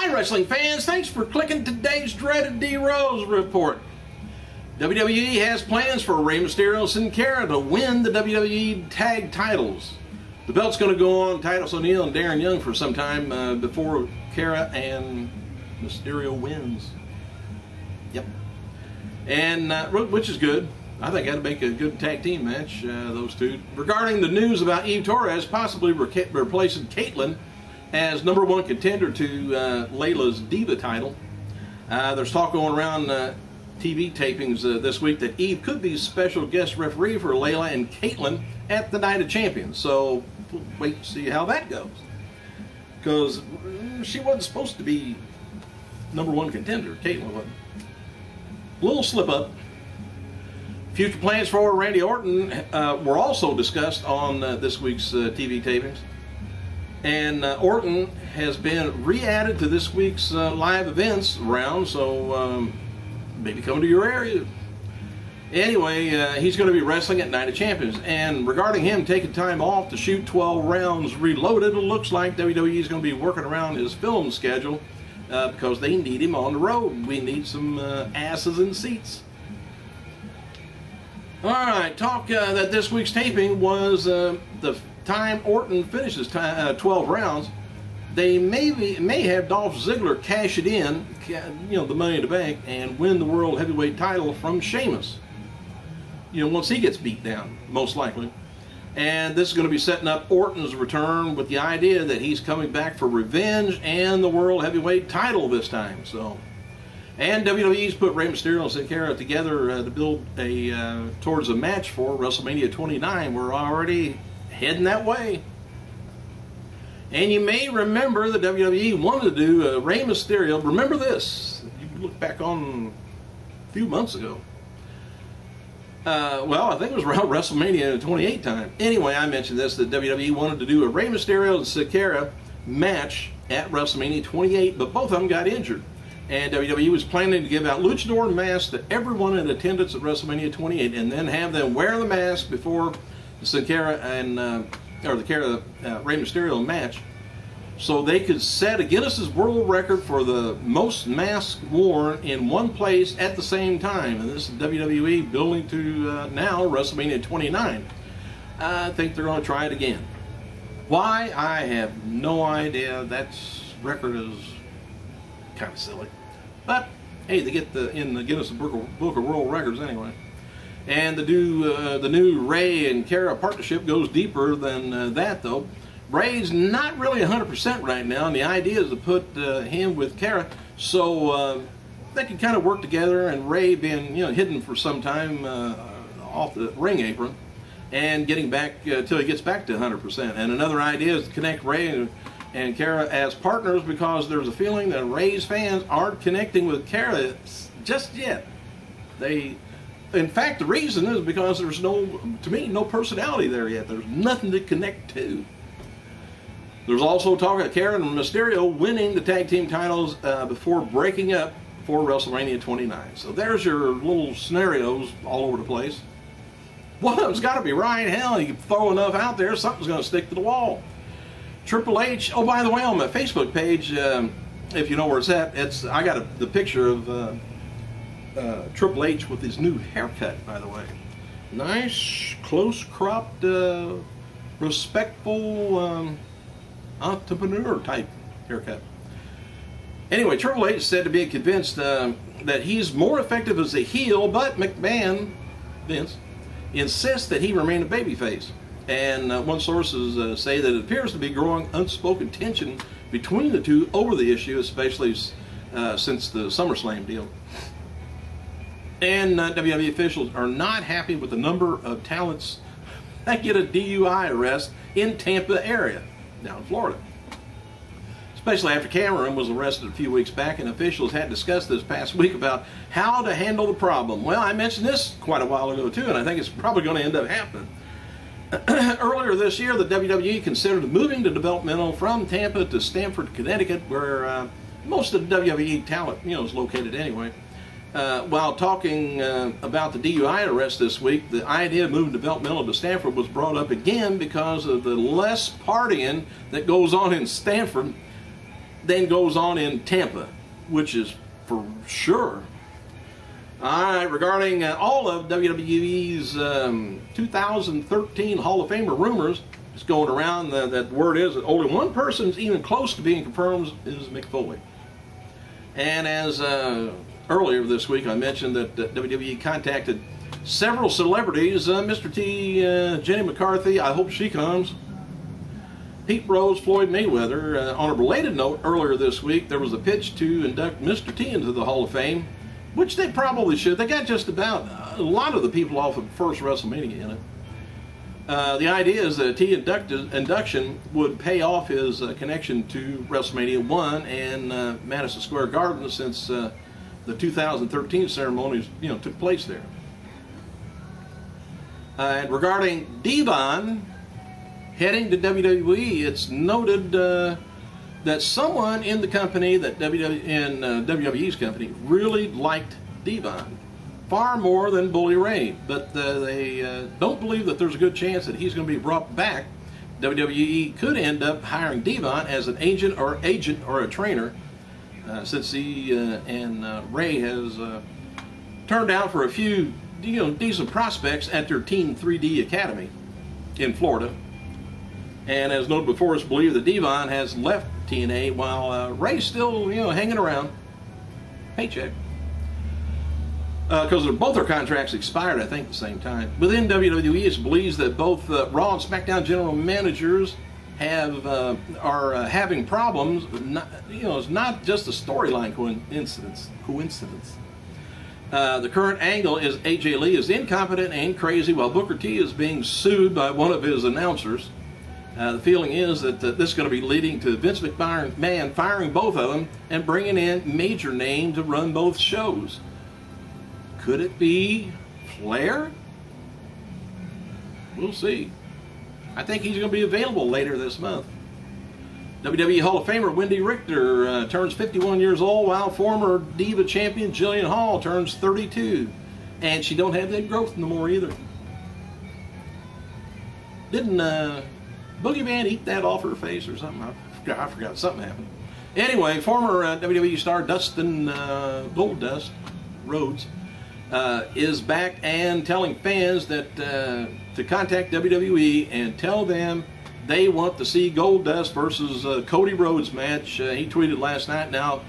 Hi wrestling fans, thanks for clicking today's dreaded D-Rose report. WWE has plans for Rey Mysterio and CARA to win the WWE tag titles. The belt's going to go on Titus O'Neil and Darren Young for some time before CARA and Mysterio wins. Yep. And which is good. I think that'd make a good tag team match, those two. Regarding the news about Eve Torres possibly replacing Caitlyn as #1 contender to Layla's Diva title, there's talk going around TV tapings this week that Eve could be special guest referee for Layla and Caitlyn at the Night of Champions. So we'll wait and see how that goes, because she wasn't supposed to be #1 contender. Caitlyn wasn't. A little slip up. Future plans for Randy Orton were also discussed on this week's TV tapings. And Orton has been re-added to this week's live events round, so maybe come to your area. Anyway, he's going to be wrestling at Night of Champions. And regarding him taking time off to shoot 12 rounds reloaded, it looks like WWE is going to be working around his film schedule because they need him on the road. We need some asses in seats. Alright, talk that this week's taping was the time Orton finishes 12 rounds. They may have Dolph Ziggler cash it in, the Money in the Bank, and win the World Heavyweight title from Sheamus. Once he gets beat down, most likely. And this is going to be setting up Orton's return with the idea that he's coming back for revenge and the World Heavyweight title this time. And WWE's put Rey Mysterio and CARA together to build towards a match for WrestleMania 29. We're already heading that way. And you may remember the WWE wanted to do Rey Mysterio. Remember this. You look back on a few months ago. Well, I think it was around WrestleMania 28 time. Anyway, I mentioned this, that WWE wanted to do a Rey Mysterio and CARA match at WrestleMania 28, but both of them got injured. And WWE was planning to give out luchador masks to everyone in attendance at WrestleMania 28, and then have them wear the mask before the CARA and Rey Mysterio match, so they could set a Guinness's World Record for the most masks worn in one place at the same time. And this is WWE building to now WrestleMania 29. I think they're going to try it again. Why? I have no idea. That record is kind of silly. But hey, they get in the Guinness Book of World Records anyway. And the new Rey and CARA partnership goes deeper than that, though. Rey's not really 100% right now, and the idea is to put him with CARA so they can kind of work together, and Rey being hidden for some time off the ring apron and getting back till he gets back to 100%. And another idea is to connect Rey and CARA as partners, because there's a feeling that Rey's fans aren't connecting with CARA just yet. In fact, the reason is because there's to me, no personality there yet. There's nothing to connect to. There's also talk of CARA and Mysterio winning the tag team titles before breaking up for WrestleMania 29. So there's your little scenarios all over the place. One of them's got to be right. Hell, you can throw enough out there, something's going to stick to the wall. Triple H. Oh, by the way, on my Facebook page, if you know where it's at, I got the picture of Triple H with his new haircut, by the way. Nice, close-cropped, respectful, entrepreneur-type haircut. Anyway, Triple H is said to be convinced that he's more effective as a heel, but McMahon, Vince, insists that he remain a babyface. And one sources say that it appears to be growing unspoken tension between the two over the issue, especially since the SummerSlam deal. And WWE officials are not happy with the number of talents that get a DUI arrest in Tampa area, down in Florida. Especially after Cameron was arrested a few weeks back, and officials had discussed this past week about how to handle the problem. Well, I mentioned this quite a while ago too, and I think it's probably going to end up happening. Earlier this year, the WWE considered moving the developmental from Tampa to Stamford, Connecticut, where most of the WWE talent, is located anyway. While talking about the DUI arrest this week, the idea of moving developmental to Stamford was brought up again because of the less partying that goes on in Stamford then goes on in Tampa, which is for sure. All right, regarding all of WWE's 2013 Hall of Famer rumors, it's going around that word is that only one person's even close to being confirmed is Mick Foley. And as earlier this week I mentioned that WWE contacted several celebrities, Mr. T, Jenny McCarthy, I hope she comes, Pete Rose, Floyd Mayweather. On a related note, earlier this week there was a pitch to induct Mr. T into the Hall of Fame, which they probably should. They got just about a lot of the people off of the first WrestleMania in it. The idea is that T induction would pay off his connection to WrestleMania 1 and Madison Square Garden, since the 2013 ceremonies, took place there. And regarding Devon heading to WWE, it's noted that someone in the company, that WWE's company, really liked Devon far more than Bully Ray, but they don't believe that there's a good chance that he's going to be brought back. WWE could end up hiring Devon as an agent or a trainer, since he and Ray has turned down for a few decent prospects at their Team 3D Academy in Florida. And as noted before, it's believed that Devon has left TNA while Ray's still, hanging around. Paycheck. Because both their contracts expired, I think, at the same time. Within WWE, it believes that both Raw and SmackDown general managers are having problems. It's not just a storyline coincidence. The current angle is AJ Lee is incompetent and crazy, while Booker T is being sued by one of his announcers. The feeling is that this is going to be leading to Vince McMahon firing both of them and bringing in major names to run both shows. Could it be Flair? We'll see. I think he's going to be available later this month. WWE Hall of Famer Wendy Richter turns 51 years old, while former Diva champion Jillian Hall turns 32. And she don't have that growth no more either. Didn't Boogie Man eat that off her face or something? I forgot. Something happened. Anyway, former WWE star Dustin GOLDUST Rhodes is back and telling fans that to contact WWE and tell them they want to see GOLDUST versus Cody Rhodes match. He tweeted last night, "Now,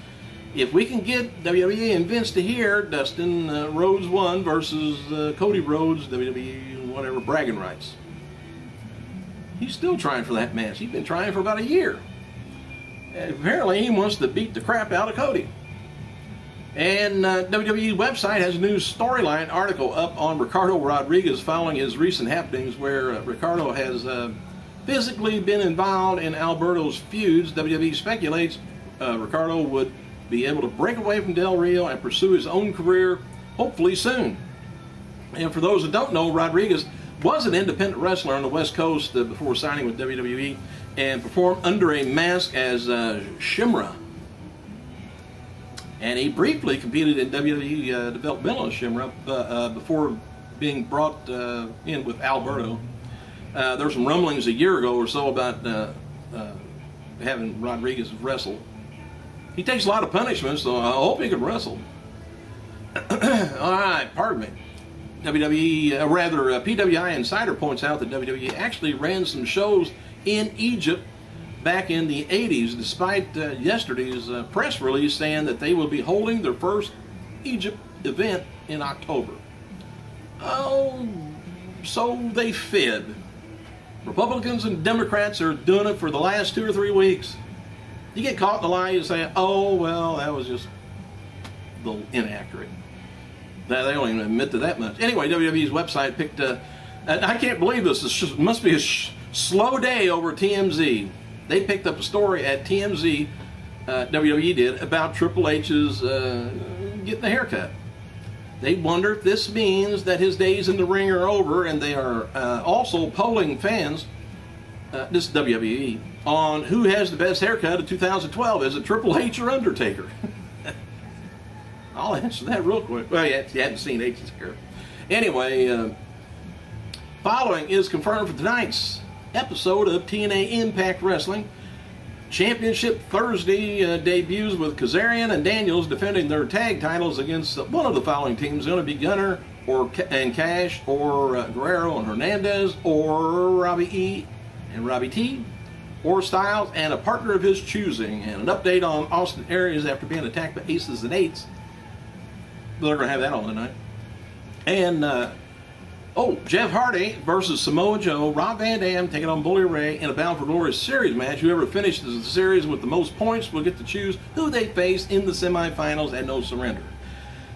if we can get WWE and Vince to hear Dustin Rhodes won versus Cody Rhodes, WWE, whatever, bragging rights." He's still trying for that match. He's been trying for about a year. And apparently he wants to beat the crap out of Cody. And WWE website has a new storyline article up on Ricardo Rodriguez following his recent happenings, where Ricardo has physically been involved in Alberto's feuds. WWE speculates Ricardo would be able to break away from Del Rio and pursue his own career, hopefully soon. And for those that don't know, Rodriguez was an independent wrestler on the West Coast before signing with WWE, and performed under a mask as Shimra. And he briefly competed in WWE developmental as Shimra before being brought in with Alberto. There were some rumblings a year ago or so about having Rodriguez wrestle. He takes a lot of punishment, so I hope he can wrestle. All right, pardon me. PWI Insider points out that WWE actually ran some shows in Egypt back in the 80s, despite yesterday's press release saying that they will be holding their first Egypt event in October. Oh, so they fib. Republicans and Democrats are doing it for the last 2 or 3 weeks. You get caught in the lie, you say, "Oh, well, that was just a little inaccurate." They don't even admit to that much. Anyway, WWE's website picked I can't believe this. This must be a slow day over TMZ. They picked up a story at TMZ, WWE did, about Triple H's getting a haircut. They wonder if this means that his days in the ring are over, and they are also polling fans, this is WWE, on who has the best haircut of 2012. Is it Triple H or Undertaker? I'll answer that real quick. Well, you hadn't seen H's hair. Anyway, following is confirmed for tonight's episode of TNA Impact Wrestling. Championship Thursday debuts with Kazarian and Daniels defending their tag titles against one of the following teams. Going to be Gunner and Cash, or Guerrero and Hernandez, or Robbie E and Robbie T, or Styles and a partner of his choosing. And an update on Austin Aries after being attacked by aces and eights. They're going to have that on tonight. And Jeff Hardy versus Samoa Joe, Rob Van Dam taking on Bully Ray in a Bound for Glory series match. Whoever finishes the series with the most points will get to choose who they face in the semifinals at No Surrender.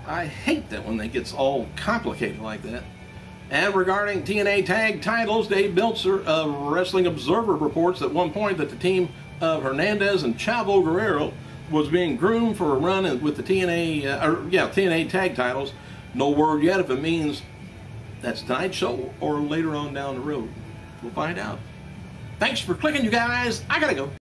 I hate that when it gets all complicated like that. And regarding TNA tag titles, Dave Meltzer of Wrestling Observer reports at one point that the team of Hernandez and Chavo Guerrero was being groomed for a run with the TNA tag titles. No word yet if it means that's tonight's show or later on down the road. We'll find out. Thanks for clicking, you guys. I gotta go.